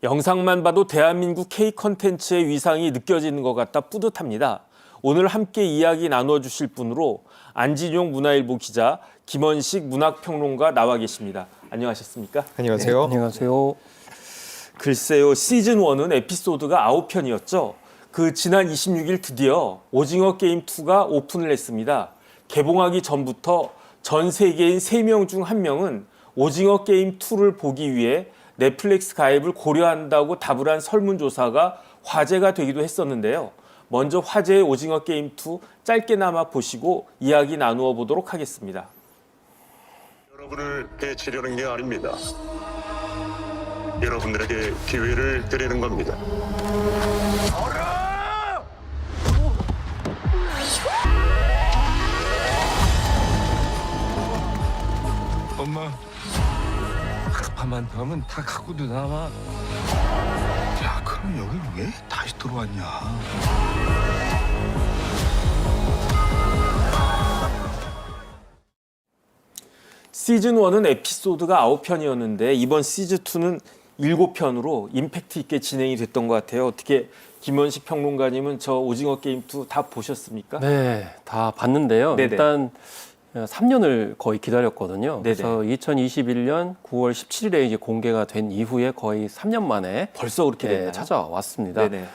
영상만 봐도 대한민국 K 컨텐츠의 위상이 느껴지는 것 같다 뿌듯합니다. 오늘 함께 이야기 나눠주실 분으로 안진용 문화일보 기자, 김원식 문학평론가 나와 계십니다. 안녕하셨습니까? 안녕하세요. 네, 안녕하세요. 글쎄요, 시즌1은 에피소드가 9편이었죠. 그 지난 26일 드디어 오징어 게임 2가 오픈을 했습니다. 개봉하기 전부터 전 세계인 3명 중 1명은 오징어 게임 2를 보기 위해 넷플릭스 가입을 고려한다고 답을 한 설문조사가 화제가 되기도 했었는데요. 먼저 화제의 오징어 게임 2 짧게나마 보시고 이야기 나누어 보도록 하겠습니다. 여러분을 해치려는 게 아닙니다. 여러분들에게 기회를 드리는 겁니다. 엄마, 급한만 더 하면 다 갖고도 남아. 야, 그럼 여기 왜 다시 들어왔냐? 시즌1은 에피소드가 9편이었는데 이번 시즌2는 7편으로 임팩트 있게 진행이 됐던 것 같아요. 어떻게 김원식 평론가님은 저 오징어 게임 2 다 보셨습니까? 네, 다 봤는데요. 네네. 일단 3년을 거의 기다렸거든요. 네네. 그래서 2021년 9월 17일에 이제 공개가 된 이후에 거의 3년 만에 벌써 그렇게 됐나요? 찾아왔습니다. 네네.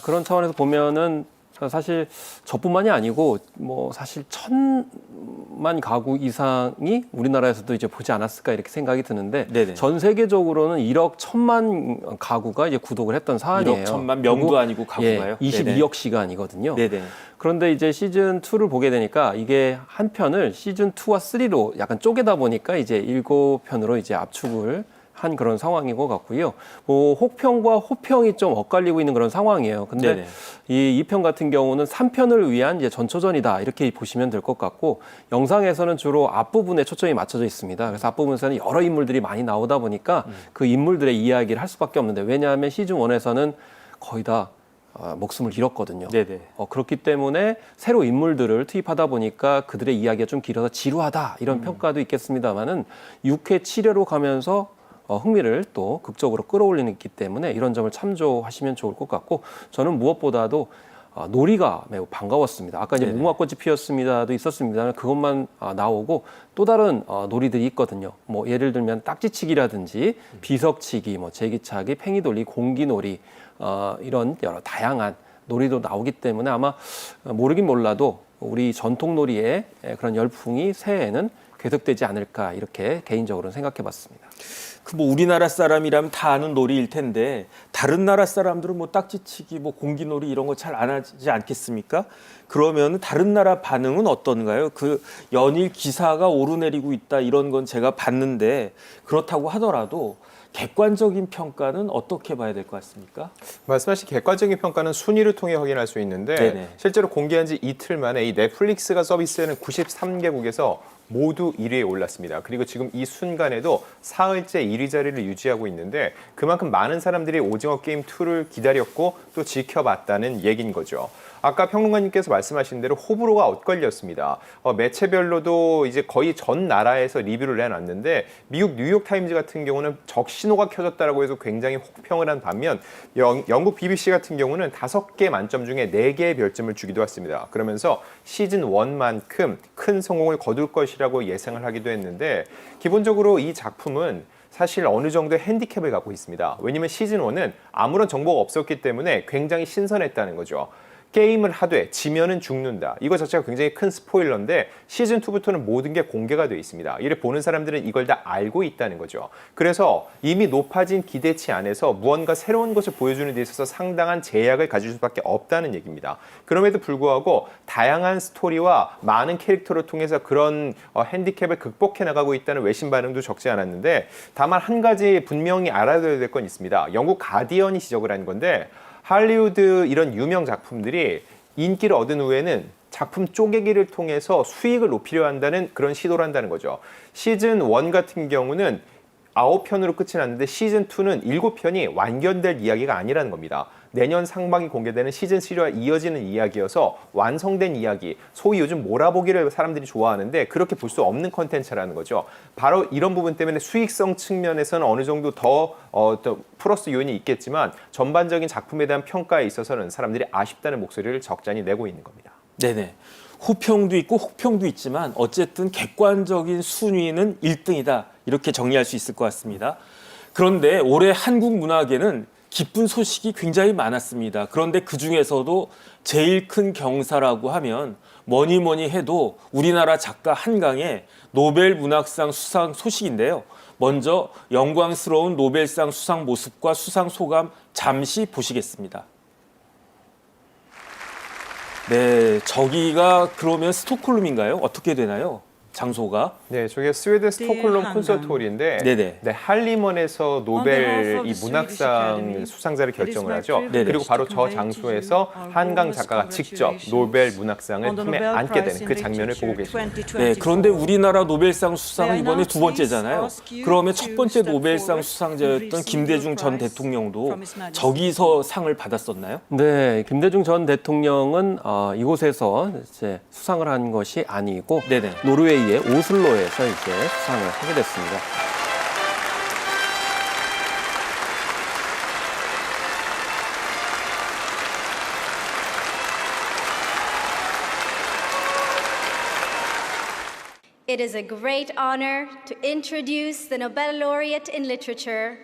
그런 차원에서 보면은 사실 저뿐만이 아니고 뭐 사실 1,000만 가구 이상이 우리나라에서도 이제 보지 않았을까 이렇게 생각이 드는데 네네. 전 세계적으로는 1억 1,000만 가구가 이제 구독을 했던 사안이에요. 1억 1,000만 명도 아니고 가구가요? 22억 시간이거든요. 네네. 그런데 이제 시즌 2를 보게 되니까 이게 한 편을 시즌 2와 3로 약간 쪼개다 보니까 이제 7편으로 이제 압축을 한 그런 상황인 것 같고요. 뭐 혹평과 호평이 좀 엇갈리고 있는 그런 상황이에요. 근데 네네. 이 2편 같은 경우는 3편을 위한 이제 전초전이다 이렇게 보시면 될 것 같고, 영상에서는 주로 앞부분에 초점이 맞춰져 있습니다. 그래서 앞부분에서는 여러 인물들이 많이 나오다 보니까 그 인물들의 이야기를 할 수밖에 없는데, 왜냐하면 시즌 1에서는 거의 다 목숨을 잃었거든요. 네네. 그렇기 때문에 새로 인물들을 투입하다 보니까 그들의 이야기가 좀 길어서 지루하다 이런 평가도 있겠습니다만은 6회 7회로 가면서 흥미를 또 극적으로 끌어올리기 때문에 이런 점을 참조하시면 좋을 것 같고, 저는 무엇보다도 놀이가 매우 반가웠습니다. 아까 이제 네네. 무궁화꽃이 피었습니다도 있었습니다만 그것만 나오고 또 다른 놀이들이 있거든요. 뭐 예를 들면 딱지치기라든지 비석치기, 뭐 제기차기, 팽이돌리, 공기놀이, 이런 여러 다양한 놀이도 나오기 때문에 아마 모르긴 몰라도 우리 전통놀이의 그런 열풍이 새해에는 계속되지 않을까 이렇게 개인적으로는 생각해봤습니다. 그 뭐 우리나라 사람이라면 다 아는 놀이일 텐데 다른 나라 사람들은 뭐 딱지치기, 뭐 공기놀이 이런 거 잘 안 하지 않겠습니까? 그러면 다른 나라 반응은 어떤가요? 그 연일 기사가 오르내리고 있다 이런 건 제가 봤는데, 그렇다고 하더라도 객관적인 평가는 어떻게 봐야 될 것 같습니까? 말씀하신 객관적인 평가는 순위를 통해 확인할 수 있는데 네네. 실제로 공개한 지 이틀 만에 이 넷플릭스가 서비스하는 93개국에서 모두 1위에 올랐습니다. 그리고 지금 이 순간에도 사흘째 1위 자리를 유지하고 있는데 그만큼 많은 사람들이 오징어 게임 2를 기다렸고 또 지켜봤다는 얘기인 거죠. 아까 평론가님께서 말씀하신 대로 호불호가 엇갈렸습니다. 매체별로도 이제 거의 전 나라에서 리뷰를 해놨는데 미국 뉴욕타임즈 같은 경우는 적신호가 켜졌다라고 해서 굉장히 혹평을 한 반면 영국 BBC 같은 경우는 5개 만점 중에 4개의 별점을 주기도 했습니다. 그러면서 시즌 1만큼 큰 성공을 거둘 것이라고 예상을 하기도 했는데, 기본적으로 이 작품은 사실 어느 정도의 핸디캡을 갖고 있습니다. 왜냐하면 시즌 1은 아무런 정보가 없었기 때문에 굉장히 신선했다는 거죠. 게임을 하되 지면은 죽는다. 이거 자체가 굉장히 큰 스포일러인데 시즌2부터는 모든 게 공개가 되어 있습니다. 이를 보는 사람들은 이걸 다 알고 있다는 거죠. 그래서 이미 높아진 기대치 안에서 무언가 새로운 것을 보여주는 데 있어서 상당한 제약을 가질 수밖에 없다는 얘기입니다. 그럼에도 불구하고 다양한 스토리와 많은 캐릭터를 통해서 그런 핸디캡을 극복해 나가고 있다는 외신 반응도 적지 않았는데, 다만 한 가지 분명히 알아둬야 될 건 있습니다. 영국 가디언이 지적을 한 건데, 할리우드 이런 유명 작품들이 인기를 얻은 후에는 작품 쪼개기를 통해서 수익을 높이려 한다는 그런 시도를 한다는 거죠. 시즌 1 같은 경우는 9편으로 끝이 났는데 시즌 2는 7편이 완결될 이야기가 아니라는 겁니다. 내년 상반기 공개되는 시즌 3와 이어지는 이야기여서 완성된 이야기, 소위 요즘 몰아보기를 사람들이 좋아하는데 그렇게 볼 수 없는 컨텐츠라는 거죠. 바로 이런 부분 때문에 수익성 측면에서는 어느 정도 더 플러스 요인이 있겠지만 전반적인 작품에 대한 평가에 있어서는 사람들이 아쉽다는 목소리를 적잖이 내고 있는 겁니다. 네네. 후평도 있고 혹평도 있지만 어쨌든 객관적인 순위는 1등이다. 이렇게 정리할 수 있을 것 같습니다. 그런데 올해 한국 문학에는 기쁜 소식이 굉장히 많았습니다. 그런데 그중에서도 제일 큰 경사라고 하면 뭐니 해도 우리나라 작가 한강의 노벨 문학상 수상 소식인데요. 먼저 영광스러운 노벨상 수상 모습과 수상 소감 잠시 보시겠습니다. 네, 저기가 그러면 스톡홀름인가요? 어떻게 되나요? 장소가? 네, 저게 스웨덴 스톡홀름 콘서트홀인데 네네. 네, 할리먼에서 노벨 이 문학상 수상자를 결정을 하죠. 네네. 그리고 바로 저 장소에서 한강 작가가 직접 노벨 문학상을 품에 안게 되는 그 장면을 보고 계십니다. 네, 그런데 우리나라 노벨상 수상은 이번에 두 번째잖아요. 그러면 첫 번째 노벨상 수상자였던 김대중 전 대통령도 저기서 상을 받았었나요? 네, 김대중 전 대통령은 이곳에서 이제 수상을 한 것이 아니고 네네. 노르웨이의 오슬로에서 이제 수상을 하게 됐습니다. It is a great honor to introduce the Nobel laureate in literature,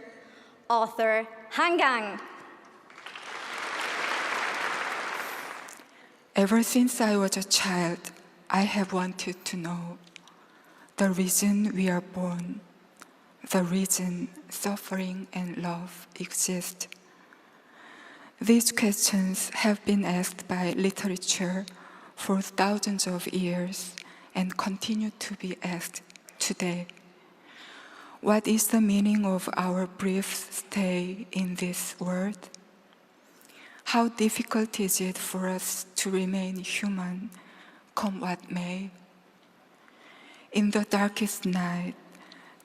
author Han Gang. Ever since I was a child, I have wanted to know the reason we are born, the reason suffering and love exist. These questions have been asked by literature for thousands of years and continue to be asked today. What is the meaning of our brief stay in this world? How difficult is it for us to remain human, come what may? In the darkest night,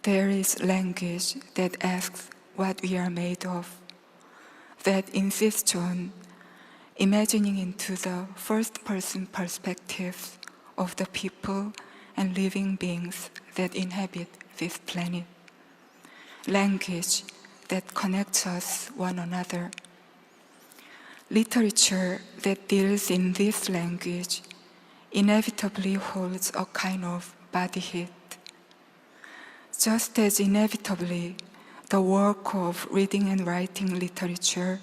there is language that asks what we are made of, that insists on imagining into the first-person perspectives of the people and living beings that inhabit this planet. Language that connects us one another. Literature that deals in this language inevitably holds a kind of body heat. Just as inevitably, the work of reading and writing literature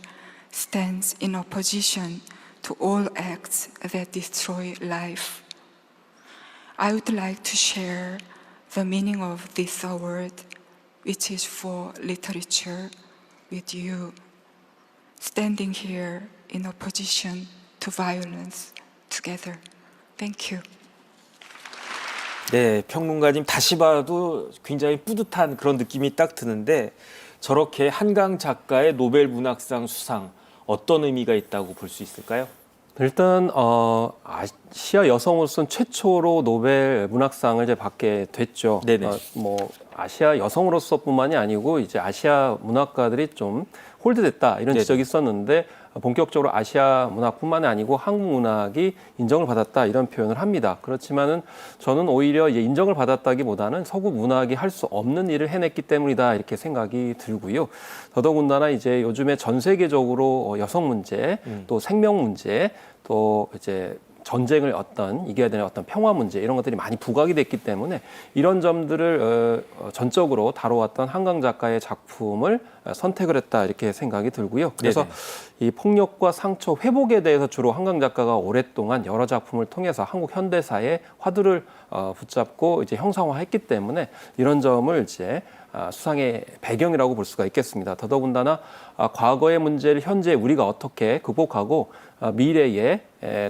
stands in opposition to all acts that destroy life. I would like to share the meaning of this award, which is for literature, with you, standing here in opposition to violence together. Thank you. 네, 평론가님 다시 봐도 굉장히 뿌듯한 그런 느낌이 딱 드는데 저렇게 한강 작가의 노벨 문학상 수상 어떤 의미가 있다고 볼 수 있을까요? 일단 아시아 여성으로서는 최초로 노벨 문학상을 이제 받게 됐죠. 네네. 뭐 아시아 여성으로서뿐만이 아니고 이제 아시아 문학가들이 좀 홀드됐다 이런 네네. 지적이 있었는데 본격적으로 아시아 문학뿐만이 아니고 한국 문학이 인정을 받았다 이런 표현을 합니다. 그렇지만은 저는 오히려 이제 인정을 받았다기보다는 서구 문학이 할 수 없는 일을 해냈기 때문이다 이렇게 생각이 들고요. 더더군다나 이제 요즘에 전 세계적으로 여성 문제, 또 생명 문제, 또 이제 전쟁을 이겨야 되는 어떤 평화 문제 이런 것들이 많이 부각이 됐기 때문에 이런 점들을 전적으로 다뤄왔던 한강 작가의 작품을 선택을 했다 이렇게 생각이 들고요. 그래서 네네. 이 폭력과 상처 회복에 대해서 주로 한강 작가가 오랫동안 여러 작품을 통해서 한국 현대사의 화두를 붙잡고 이제 형상화했기 때문에 이런 점을 이제 수상의 배경이라고 볼 수가 있겠습니다. 더더군다나 과거의 문제를 현재 우리가 어떻게 극복하고 미래에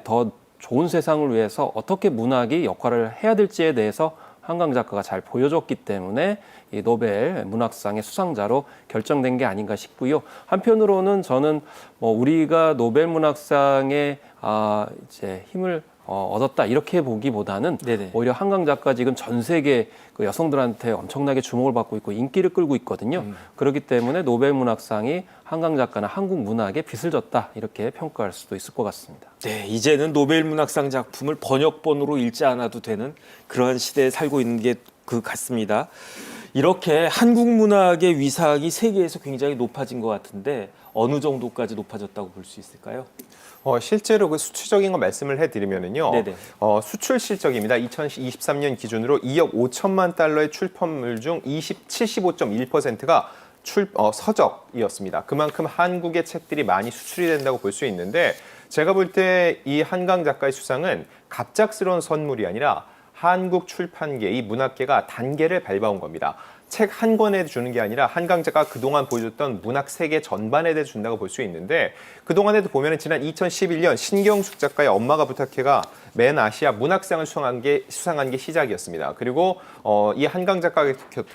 더 좋은 세상을 위해서 어떻게 문학이 역할을 해야 될지에 대해서 한강 작가가 잘 보여줬기 때문에 이 노벨 문학상의 수상자로 결정된 게 아닌가 싶고요. 한편으로는 저는 뭐 우리가 노벨 문학상에 이제 힘을 얻었다 이렇게 보기보다는 네네. 오히려 한강 작가 지금 전 세계 그 여성들한테 엄청나게 주목을 받고 있고 인기를 끌고 있거든요. 그렇기 때문에 노벨 문학상이 한강 작가나 한국 문학에 빚을 졌다 이렇게 평가할 수도 있을 것 같습니다. 네, 이제는 노벨 문학상 작품을 번역본으로 읽지 않아도 되는 그러한 시대에 살고 있는 게 그 같습니다. 이렇게 한국 문학의 위상이 세계에서 굉장히 높아진 것 같은데 어느 정도까지 높아졌다고 볼 수 있을까요? 실제로 그 수치적인 거 말씀을 해드리면은요. 네네. 수출 실적입니다. 2023년 기준으로 2억 5천만 달러의 출판물 중 75.1%가 서적이었습니다. 그만큼 한국의 책들이 많이 수출이 된다고 볼 수 있는데 제가 볼 때 이 한강 작가의 수상은 갑작스러운 선물이 아니라 한국 출판계, 이 문학계가 단계를 밟아온 겁니다. 책 한 권에 주는 게 아니라 한강 작가가 그동안 보여줬던 문학 세계 전반에 대해 준다고 볼 수 있는데 그동안에도 보면 지난 2011년 신경숙 작가의 엄마가 부탁해가 맨 아시아 문학상을 수상한 게 시작이었습니다. 그리고 이 한강 작가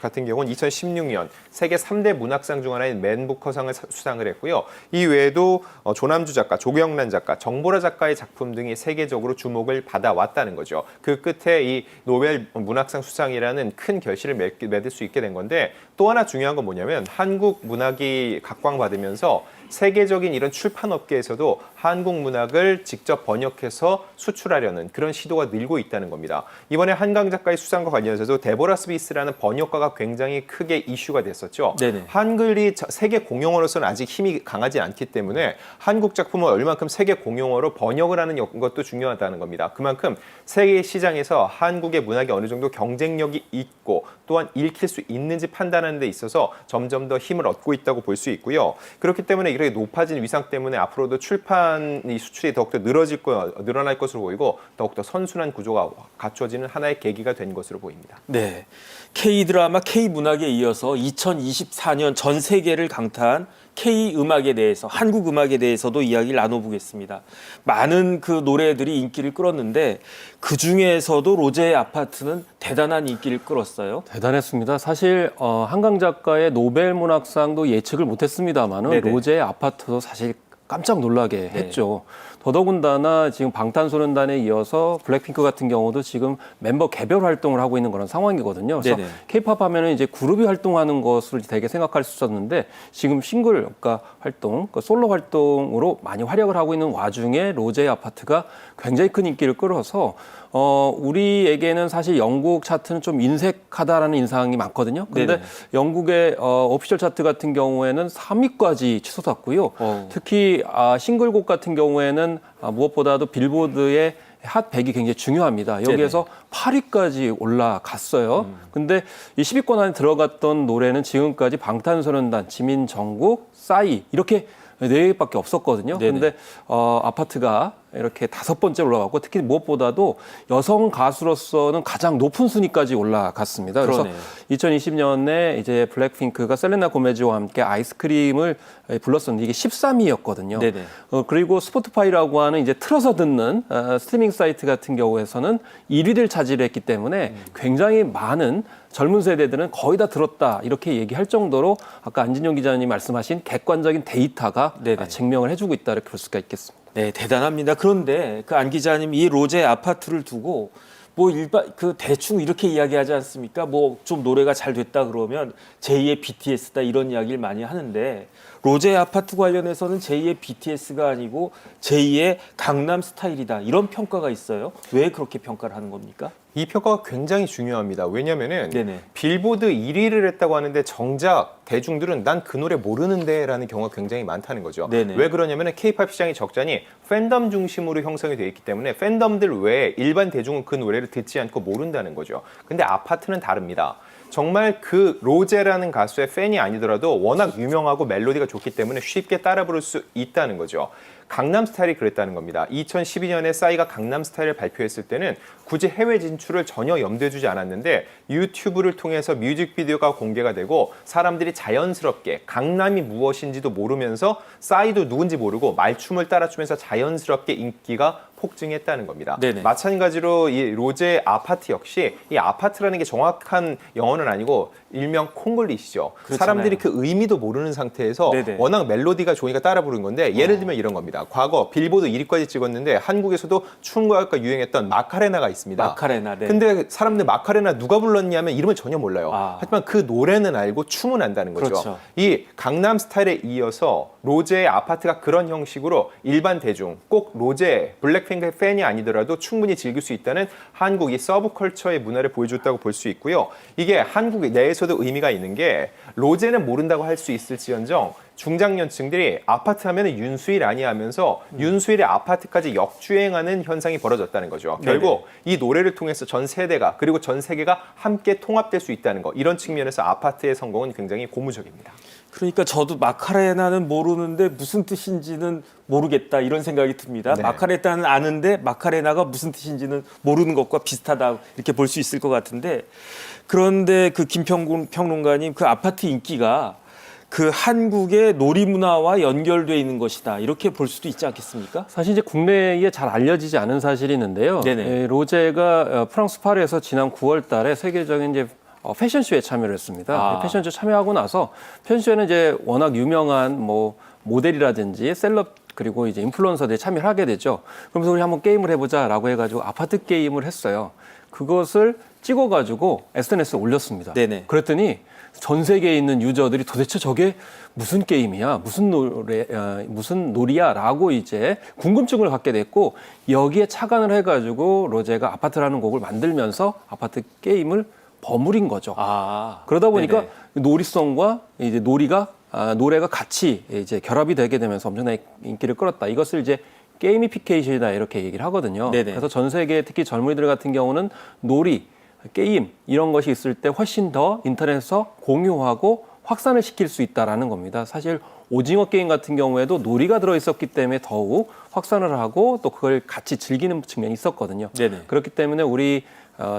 같은 경우는 2016년 세계 3대 문학상 중 하나인 맨 부커상을 수상을 했고요. 이 외에도 조남주 작가, 조경란 작가, 정보라 작가의 작품 등이 세계적으로 주목을 받아왔다는 거죠. 그 끝에 이 노벨 문학상 수상이라는 큰 결실을 맺을 수 있게 된 건데 또 하나 중요한 건 뭐냐면 한국 문학이 각광받으면서 세계적인 이런 출판업계에서도 한국 문학을 직접 번역해서 수출하려는 그런 시도가 늘고 있다는 겁니다. 이번에 한강 작가의 수상과 관련해서도 데보라 스미스라는 번역가가 굉장히 크게 이슈가 됐었죠. 네네. 한글이 세계 공용어로서는 아직 힘이 강하지 않기 때문에 한국 작품을 얼만큼 세계 공용어로 번역을 하는 것도 중요하다는 겁니다. 그만큼 세계 시장에서 한국의 문학이 어느 정도 경쟁력이 있고 또한 읽힐 수 있는지 판단하는 데 있어서 점점 더 힘을 얻고 있다고 볼 수 있고요. 그렇기 때문에 이렇게 높아진 위상 때문에 앞으로도 출판이 수출이 더욱더 늘어날 것으로 보이고 더욱더 선순환 구조가 갖춰지는 하나의 계기가 된 것으로 보입니다. 네, K-드라마, K-문학에 이어서 2024년 전 세계를 강타한 K-음악에 대해서, 한국 음악에 대해서도 이야기를 나눠보겠습니다. 많은 그 노래들이 인기를 끌었는데 그중에서도 로제의 아파트는 대단한 인기를 끌었어요. 대단했습니다. 사실 한강 작가의 노벨 문학상도 예측을 못했습니다만은 네네. 로제의 아파트도 사실 깜짝 놀라게 했죠. 더더군다나 지금 방탄소년단에 이어서 블랙핑크 같은 경우도 지금 멤버 개별 활동을 하고 있는 그런 상황이거든요. 그래서 네네. K-팝 하면은 이제 그룹이 활동하는 것을 되게 생각할 수 있었는데 지금 싱글 활동, 솔로 활동으로 많이 활약을 하고 있는 와중에 로제의 아파트가 굉장히 큰 인기를 끌어서 우리에게는 사실 영국 차트는 좀 인색하다라는 인상이 많거든요. 근데 네네. 영국의 오피셜 차트 같은 경우에는 3위까지 치솟았고요. 특히 싱글곡 같은 경우에는 무엇보다도 빌보드의 핫 100이 굉장히 중요합니다. 여기에서 8위까지 올라갔어요. 근데 이 10위권 안에 들어갔던 노래는 지금까지 방탄소년단, 지민, 정국, 싸이 이렇게 4개밖에 없었거든요. 네네. 근데 아파트가 이렇게 5번째 올라갔고 특히 무엇보다도 여성 가수로서는 가장 높은 순위까지 올라갔습니다. 그래서 그러네요. 2020년에 이제 블랙핑크가 셀레나 고메즈와 함께 아이스크림을 불렀었는데 이게 13위였거든요. 네네. 그리고 스포티파이라고 하는 이제 틀어서 듣는 스트리밍 사이트 같은 경우에서는 1위를 차지했기 때문에 굉장히 많은 젊은 세대들은 거의 다 들었다 이렇게 얘기할 정도로 아까 안진용 기자님 말씀하신 객관적인 데이터가 네네. 증명을 해주고 있다 이렇게 볼 수가 있겠습니다. 네, 대단합니다. 그런데 그 안 기자님 이 로제 아파트를 두고 대충 이렇게 이야기하지 않습니까? 뭐 좀 노래가 잘 됐다 그러면 제2의 BTS다 이런 이야기를 많이 하는데 로제 아파트 관련해서는 제2의 BTS가 아니고 제2의 강남 스타일이다 이런 평가가 있어요. 왜 그렇게 평가를 하는 겁니까? 이 평가가 굉장히 중요합니다. 왜냐면은 네네. 빌보드 1위를 했다고 하는데 정작 대중들은 난 그 노래 모르는데 라는 경우가 굉장히 많다는 거죠. 네네. 왜 그러냐면은 K-팝 시장이 적잖이 팬덤 중심으로 형성이 되어 있기 때문에 팬덤들 외에 일반 대중은 그 노래를 듣지 않고 모른다는 거죠. 근데 아파트는 다릅니다. 정말 그 로제라는 가수의 팬이 아니더라도 워낙 유명하고 멜로디가 좋기 때문에 쉽게 따라 부를 수 있다는 거죠. 강남스타일이 그랬다는 겁니다. 2012년에 싸이가 강남스타일을 발표했을 때는 굳이 해외 진출을 전혀 염두에 두지 않았는데 유튜브를 통해서 뮤직비디오가 공개가 되고 사람들이 자연스럽게 강남이 무엇인지도 모르면서 싸이도 누군지 모르고 말춤을 따라 추면서 자연스럽게 인기가 폭증했다는 겁니다. 네네. 마찬가지로 이 로제 아파트 역시 이 아파트라는 게 정확한 영어는 아니고 일명 콩글리시죠. 그렇잖아요. 사람들이 그 의미도 모르는 상태에서 네네. 워낙 멜로디가 좋으니까 따라 부른 건데 예를 들면 이런 겁니다. 과거 빌보드 1위까지 찍었는데 한국에서도 춤과 유행했던 마카레나가 있습니다. 마카레나. 네. 근데 사람들 마카레나 누가 불렀냐면 이름은 전혀 몰라요. 아. 하지만 그 노래는 알고 춤은 안다는 거죠. 그렇죠. 이 강남 스타일에 이어서 로제의 아파트가 그런 형식으로 일반 대중, 꼭 로제, 블랙핑크 팬이 아니더라도 충분히 즐길 수 있다는 한국이 서브컬처의 문화를 보여줬다고 볼 수 있고요. 이게 한국 내에서도 의미가 있는 게 로제는 모른다고 할 수 있을지언정 중장년층들이 아파트 하면 윤수일 아니 하면서 윤수일의 아파트까지 역주행하는 현상이 벌어졌다는 거죠. 결국 이 노래를 통해서 전 세대가 그리고 전 세계가 함께 통합될 수 있다는 거. 이런 측면에서 아파트의 성공은 굉장히 고무적입니다. 그러니까 저도 마카레나는 모르는데 무슨 뜻인지는 모르겠다 이런 생각이 듭니다. 네. 마카레나는 아는데 마카레나가 무슨 뜻인지는 모르는 것과 비슷하다 이렇게 볼 수 있을 것 같은데 그런데 그 김평gun 평론가님 그 아파트 인기가 그 한국의 놀이 문화와 연결돼 있는 것이다 이렇게 볼 수도 있지 않겠습니까? 사실 이제 국내에 잘 알려지지 않은 사실이 있는데요. 네네. 예, 로제가 프랑스 파리에서 지난 9월 달에 세계적인 이제 패션쇼에 참여를 했습니다. 아. 패션쇼 참여하고 나서 패션쇼에는 이제 워낙 유명한 뭐 모델이라든지 셀럽 그리고 이제 인플루언서들이 참여를 하게 되죠. 그러면서 우리 한번 게임을 해보자라고 해가지고 아파트 게임을 했어요. 그것을 찍어가지고 SNS에 올렸습니다. 네네. 그랬더니 전 세계에 있는 유저들이 도대체 저게 무슨 게임이야, 무슨 무슨 놀이야라고 이제 궁금증을 갖게 됐고 여기에 착안을 해가지고 로제가 아파트라는 곡을 만들면서 아파트 게임을 버무린 거죠. 아, 그러다 보니까 네네. 놀이성과 이제 노래가 같이 이제 결합이 되게 되면서 엄청나게 인기를 끌었다. 이것을 이제 게이미피케이션이다 이렇게 얘기를 하거든요. 네네. 그래서 전 세계 특히 젊은이들 같은 경우는 놀이, 게임 이런 것이 있을 때 훨씬 더 인터넷에서 공유하고 확산을 시킬 수 있다라는 겁니다. 사실 오징어 게임 같은 경우에도 놀이가 들어있었기 때문에 더욱 확산을 하고 또 그걸 같이 즐기는 측면이 있었거든요. 네네. 그렇기 때문에 우리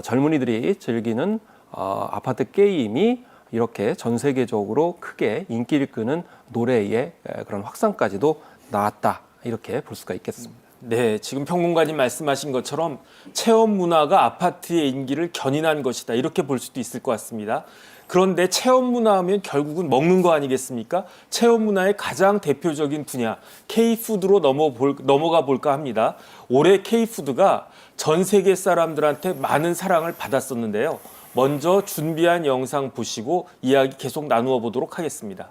젊은이들이 즐기는 아파트 게임이 이렇게 전 세계적으로 크게 인기를 끄는 노래의 그런 확산까지도 나왔다 이렇게 볼 수가 있겠습니다. 네, 지금 평론가님 말씀하신 것처럼 체험 문화가 아파트의 인기를 견인한 것이다 이렇게 볼 수도 있을 것 같습니다. 그런데 체험 문화하면 결국은 먹는 거 아니겠습니까? 체험 문화의 가장 대표적인 분야 K푸드로 넘어가 볼까 합니다. 올해 K푸드가 전 세계 사람들한테 많은 사랑을 받았었는데요. 먼저 준비한 영상 보시고 이야기 계속 나누어 보도록 하겠습니다.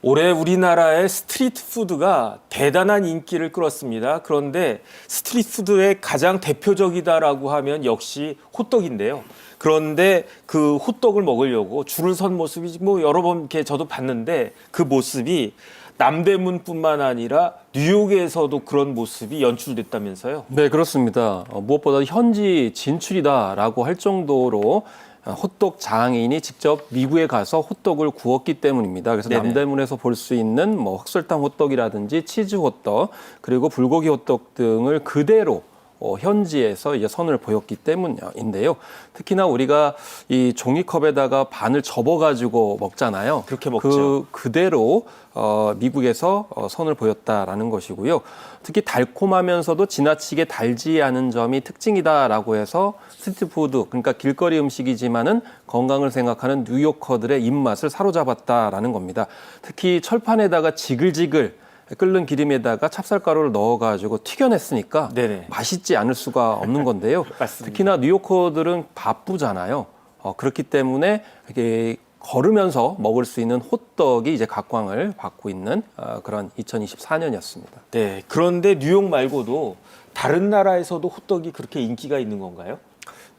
올해 우리나라의 스트리트 푸드가 대단한 인기를 끌었습니다. 그런데 스트리트 푸드의 가장 대표적이다라고 하면 역시 호떡인데요. 그런데 그 호떡을 먹으려고 줄을 선 모습이 뭐 여러 번 이렇게 저도 봤는데 그 모습이 남대문뿐만 아니라 뉴욕에서도 그런 모습이 연출됐다면서요? 네, 그렇습니다. 무엇보다 현지 진출이다라고 할 정도로 호떡 장인이 직접 미국에 가서 호떡을 구웠기 때문입니다. 그래서 네네. 남대문에서 볼 수 있는 뭐 흑설탕 호떡이라든지 치즈 호떡 그리고 불고기 호떡 등을 그대로 현지에서 이제 선을 보였기 때문인데요. 특히나 우리가 이 종이컵에다가 반을 접어가지고 먹잖아요. 그렇게 먹죠. 그대로 미국에서 선을 보였다라는 것이고요. 특히 달콤하면서도 지나치게 달지 않은 점이 특징이다라고 해서 스트리트푸드, 그러니까 길거리 음식이지만은 건강을 생각하는 뉴요커들의 입맛을 사로잡았다라는 겁니다. 특히 철판에다가 지글지글 끓는 기름에다가 찹쌀가루를 넣어가지고 튀겨냈으니까 네네. 맛있지 않을 수가 없는 건데요. 맞습니다. 특히나 뉴요커들은 바쁘잖아요. 그렇기 때문에 이게 걸으면서 먹을 수 있는 호떡이 이제 각광을 받고 있는 그런 2024년이었습니다. 네. 그런데 뉴욕 말고도 다른 나라에서도 호떡이 그렇게 인기가 있는 건가요?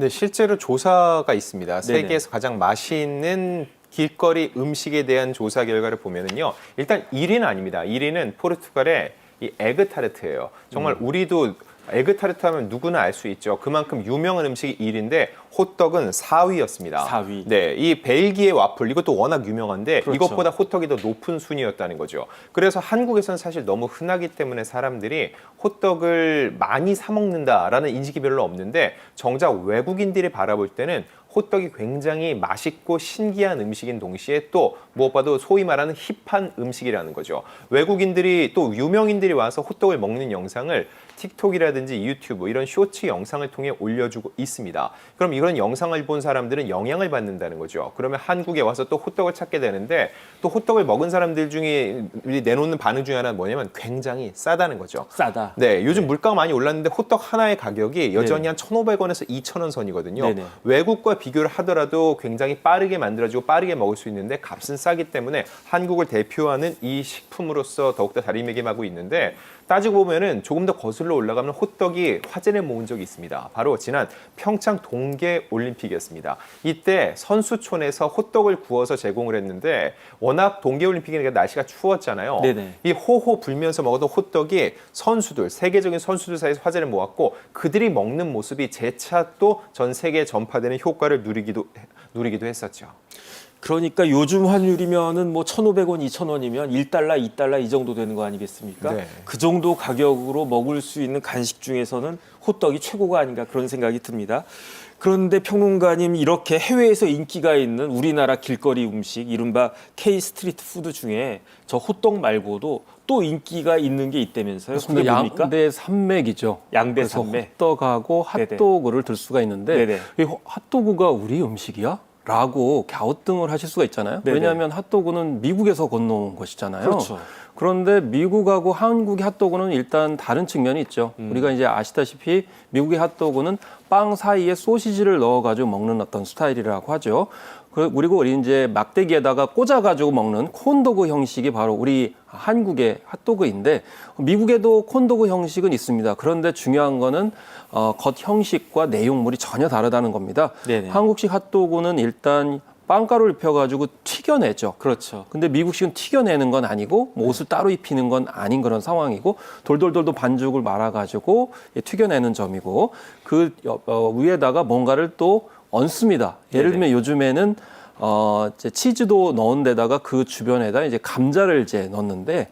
네, 실제로 조사가 있습니다. 네네. 세계에서 가장 맛있는 길거리 음식에 대한 조사 결과를 보면은요. 일단 1위는 아닙니다. 1위는 포르투갈의 이 에그타르트예요. 정말 우리도 에그타르트 하면 누구나 알 수 있죠. 그만큼 유명한 음식이 1위인데 호떡은 4위였습니다. 4위. 네, 이 벨기에 와플 이것도 워낙 유명한데 그렇죠. 이것보다 호떡이 더 높은 순위였다는 거죠. 그래서 한국에서는 사실 너무 흔하기 때문에 사람들이 호떡을 많이 사 먹는다라는 인식이 별로 없는데 정작 외국인들이 바라볼 때는 호떡이 굉장히 맛있고 신기한 음식인 동시에 또 무엇보다도 소위 말하는 힙한 음식이라는 거죠. 외국인들이 또 유명인들이 와서 호떡을 먹는 영상을 틱톡이라든지 유튜브 이런 쇼츠 영상을 통해 올려주고 있습니다. 그럼 이런 영상을 본 사람들은 영향을 받는다는 거죠. 그러면 한국에 와서 또 호떡을 찾게 되는데 또 호떡을 먹은 사람들 중에 내놓는 반응 중에 하나는 뭐냐면 굉장히 싸다는 거죠. 싸다. 네, 요즘 물가가 많이 올랐는데 호떡 하나의 가격이 여전히 네네. 한 1,500원에서 2,000원 선이거든요. 네네. 외국과 비교를 하더라도 굉장히 빠르게 만들어지고 빠르게 먹을 수 있는데 값은 싸기 때문에 한국을 대표하는 이 식품으로서 더욱더 자리매김하고 있는데 따지고 보면은 조금 더 거슬러 올라가면 호떡이 화제를 모은 적이 있습니다. 바로 지난 평창 동계 올림픽이었습니다. 이때 선수촌에서 호떡을 구워서 제공을 했는데 워낙 동계 올림픽이니까 날씨가 추웠잖아요. 네네. 이 호호 불면서 먹었던 호떡이 선수들, 세계적인 선수들 사이에서 화제를 모았고 그들이 먹는 모습이 재차 또 전 세계에 전파되는 효과를 누리기도 했었죠. 그러니까 요즘 환율이면은 뭐 1,500원, 2,000원이면 1달러, 2달러 이 정도 되는 거 아니겠습니까? 네. 그 정도 가격으로 먹을 수 있는 간식 중에서는 호떡이 최고가 아닌가 그런 생각이 듭니다. 그런데 평론가님 이렇게 해외에서 인기가 있는 우리나라 길거리 음식 이른바 K 스트리트 푸드 중에 저 호떡 말고도 또 인기가 있는 게 있다면서요? 그게 뭡니까? 양대 산맥이죠. 양대 그래서 산맥. 호떡하고 네네. 핫도그를 들 수가 있는데 네네. 이 핫도그가 우리 음식이야? 라고 갸우뚱을 하실 수가 있잖아요. 네네. 왜냐하면 핫도그는 미국에서 건너온 것이잖아요. 그렇죠. 그런데 미국하고 한국의 핫도그는 일단 다른 측면이 있죠. 우리가 이제 아시다시피 미국의 핫도그는 빵 사이에 소시지를 넣어가지고 먹는 어떤 스타일이라고 하죠. 그리고 우리 이제 막대기에다가 꽂아가지고 먹는 콘도그 형식이 바로 우리 한국의 핫도그인데 미국에도 콘도그 형식은 있습니다. 그런데 중요한 거는 겉 형식과 내용물이 전혀 다르다는 겁니다. 네네. 한국식 핫도그는 일단 빵가루를 입혀가지고 튀겨내죠. 그렇죠. 근데 미국식은 튀겨내는 건 아니고 뭐 옷을 따로 입히는 건 아닌 그런 상황이고 돌돌돌도 반죽을 말아가지고 튀겨내는 점이고 그 위에다가 뭔가를 또 얹습니다. 예를 들면 요즘에는 이제 치즈도 넣은 데다가 그 주변에다 이제 감자를 이제 넣는데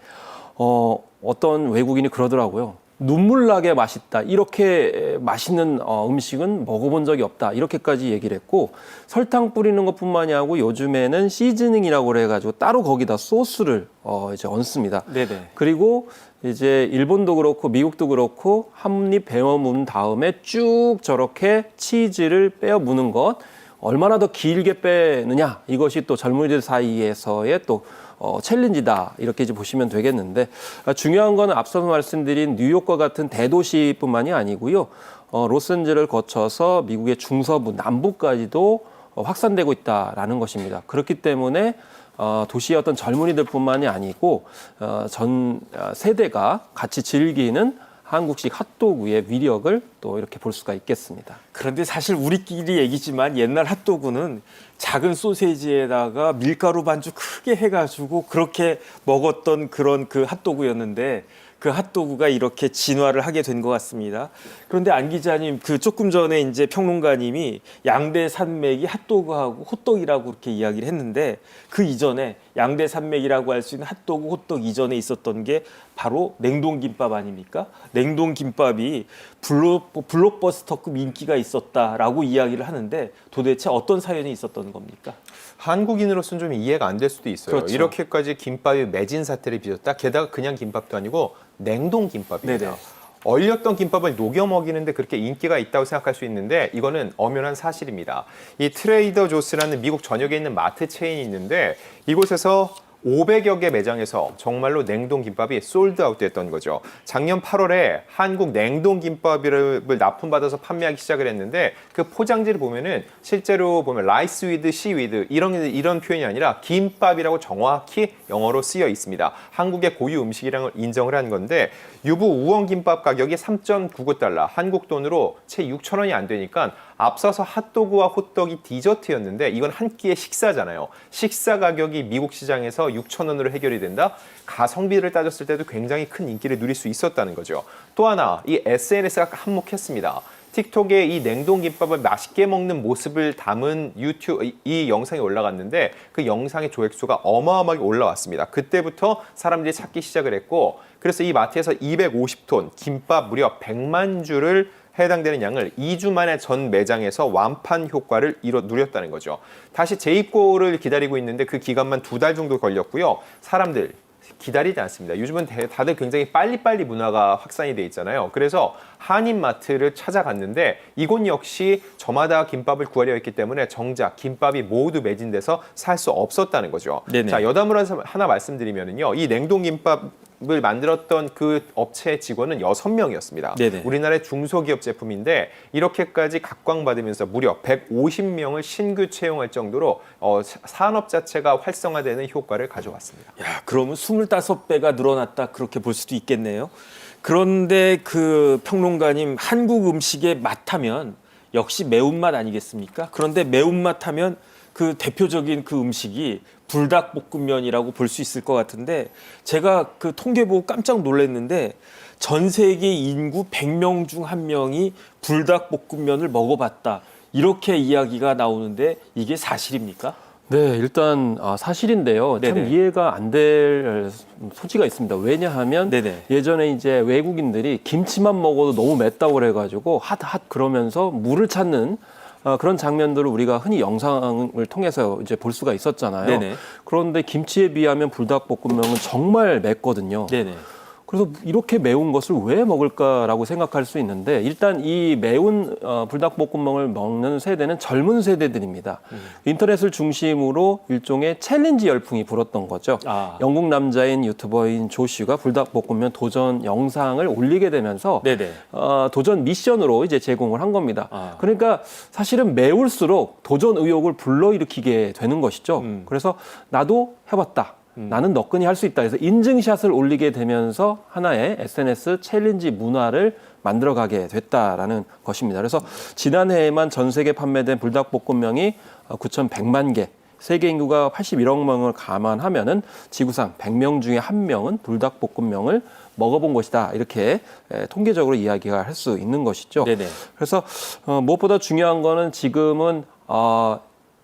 어떤 외국인이 그러더라고요. 눈물 나게 맛있다. 이렇게 맛있는 음식은 먹어본 적이 없다. 이렇게까지 얘기를 했고 설탕 뿌리는 것뿐만이 아니고 요즘에는 시즈닝이라고 해가지고 따로 거기다 소스를 이제 얹습니다. 네네. 그리고 이제 일본도 그렇고 미국도 그렇고 한 입 베어 문 다음에 쭉 저렇게 치즈를 빼어 무는 것 얼마나 더 길게 빼느냐 이것이 또 젊은이들 사이에서의 또 챌린지다 이렇게 이제 보시면 되겠는데 중요한 거는 앞서서 말씀드린 뉴욕과 같은 대도시뿐만이 아니고요. 로스앤젤을 거쳐서 미국의 중서부 남부까지도 확산되고 있다라는 것입니다. 그렇기 때문에 도시의 어떤 젊은이들뿐만이 아니고 전 세대가 같이 즐기는 한국식 핫도그의 위력을 또 이렇게 볼 수가 있겠습니다. 그런데 사실 우리끼리 얘기지만 옛날 핫도그는 작은 소세지에다가 밀가루 반죽 크게 해가지고 그렇게 먹었던 그런 그 핫도그였는데 그 핫도그가 이렇게 진화를 하게 된 것 같습니다. 그런데 안 기자님, 그 조금 전에 이제 평론가님이 양대 산맥이 핫도그하고 호떡이라고 그렇게 이야기를 했는데 그 이전에 양대 산맥이라고 할 수 있는 핫도그, 호떡 이전에 있었던 게 바로 냉동김밥 아닙니까? 냉동김밥이 블록버스터급 인기가 있었다라고 이야기를 하는데 도대체 어떤 사연이 있었던 겁니까? 한국인으로서는 좀 이해가 안 될 수도 있어요. 그렇죠. 이렇게까지 김밥이 매진 사태를 빚었다. 게다가 그냥 김밥도 아니고 냉동 김밥입니다. 네네. 얼렸던 김밥을 녹여 먹이는데 그렇게 인기가 있다고 생각할 수 있는데 이거는 엄연한 사실입니다. 이 트레이더 조스라는 미국 전역에 있는 마트 체인이 있는데 이곳에서 500여 개 매장에서 정말로 냉동김밥이 솔드아웃 됐던 거죠. 작년 8월에 한국 냉동김밥을 납품받아서 판매하기 시작을 했는데 그 포장지를 보면은 실제로 보면 라이스 위드 시 위드 이런 표현이 아니라 김밥이라고 정확히 영어로 쓰여 있습니다. 한국의 고유 음식이라는 걸 인정을 한 건데 유부 우엉김밥 가격이 3.99달러, 한국 돈으로 채 6,000원이 안 되니까 앞서서 핫도그와 호떡이 디저트였는데 이건 한 끼의 식사잖아요. 식사 가격이 미국 시장에서 6,000원으로 해결이 된다? 가성비를 따졌을 때도 굉장히 큰 인기를 누릴 수 있었다는 거죠. 또 하나, 이 SNS가 한몫했습니다. 틱톡에 이 냉동김밥을 맛있게 먹는 모습을 담은 유튜브 이 영상이 올라갔는데 그 영상의 조회수가 어마어마하게 올라왔습니다. 그때부터 사람들이 찾기 시작을 했고 그래서 이 마트에서 250톤 김밥 무려 100만 줄을 해당되는 양을 2주 만에 전 매장에서 완판 효과를 누렸다는 거죠. 다시 재입고를 기다리고 있는데 그 기간만 2달 정도 걸렸고요. 사람들 기다리지 않습니다. 요즘은 다들 굉장히 빨리빨리 문화가 확산이 돼 있잖아요. 그래서 한인마트를 찾아갔는데 이곳 역시 저마다 김밥을 구하려 했기 때문에 정작 김밥이 모두 매진돼서 살 수 없었다는 거죠. 네네. 자, 여담으로 하나 말씀드리면요. 이 냉동김밥을 만들었던 그 업체 직원은 6명이었습니다. 네네. 우리나라의 중소기업 제품인데 이렇게까지 각광받으면서 무려 150명을 신규 채용할 정도로 산업 자체가 활성화되는 효과를 가져왔습니다. 야, 그러면 25배가 늘어났다 그렇게 볼 수도 있겠네요. 그런데 그 평론가님 한국 음식의 맛하면 역시 매운맛 아니겠습니까? 그런데 매운맛 하면 그 대표적인 그 음식이 불닭볶음면이라고 볼 수 있을 것 같은데 제가 그 통계 보고 깜짝 놀랐는데 전 세계 인구 100명 중 1명이 불닭볶음면을 먹어봤다. 이렇게 이야기가 나오는데 이게 사실입니까? 네, 일단 사실인데요. 참 네네. 이해가 안 될 소지가 있습니다. 왜냐하면 네네. 예전에 이제 외국인들이 김치만 먹어도 너무 맵다고 그래가지고 핫 그러면서 물을 찾는 그런 장면들을 우리가 흔히 영상을 통해서 이제 볼 수가 있었잖아요. 네네. 그런데 김치에 비하면 불닭볶음면은 정말 맵거든요. 네네. 그래서 이렇게 매운 것을 왜 먹을까라고 생각할 수 있는데 일단 이 매운 불닭볶음면을 먹는 세대는 젊은 세대들입니다. 인터넷을 중심으로 일종의 챌린지 열풍이 불었던 거죠. 아. 영국 남자인 유튜버인 조슈가 불닭볶음면 도전 영상을 올리게 되면서 네네. 도전 미션으로 이제 제공을 한 겁니다. 아. 그러니까 사실은 매울수록 도전 의욕을 불러일으키게 되는 것이죠. 그래서 나도 해봤다. 나는 너끈히 할 수 있다 해서 인증샷을 올리게 되면서 하나의 SNS 챌린지 문화를 만들어가게 됐다라는 것입니다. 그래서 지난해에만 전 세계 판매된 불닭볶음면이 9,100만 개, 세계 인구가 81억 명을 감안하면은 지구상 100명 중에 1명은 불닭볶음면을 먹어본 것이다. 이렇게 통계적으로 이야기가 할 수 있는 것이죠. 네네. 그래서 무엇보다 중요한 거는 지금은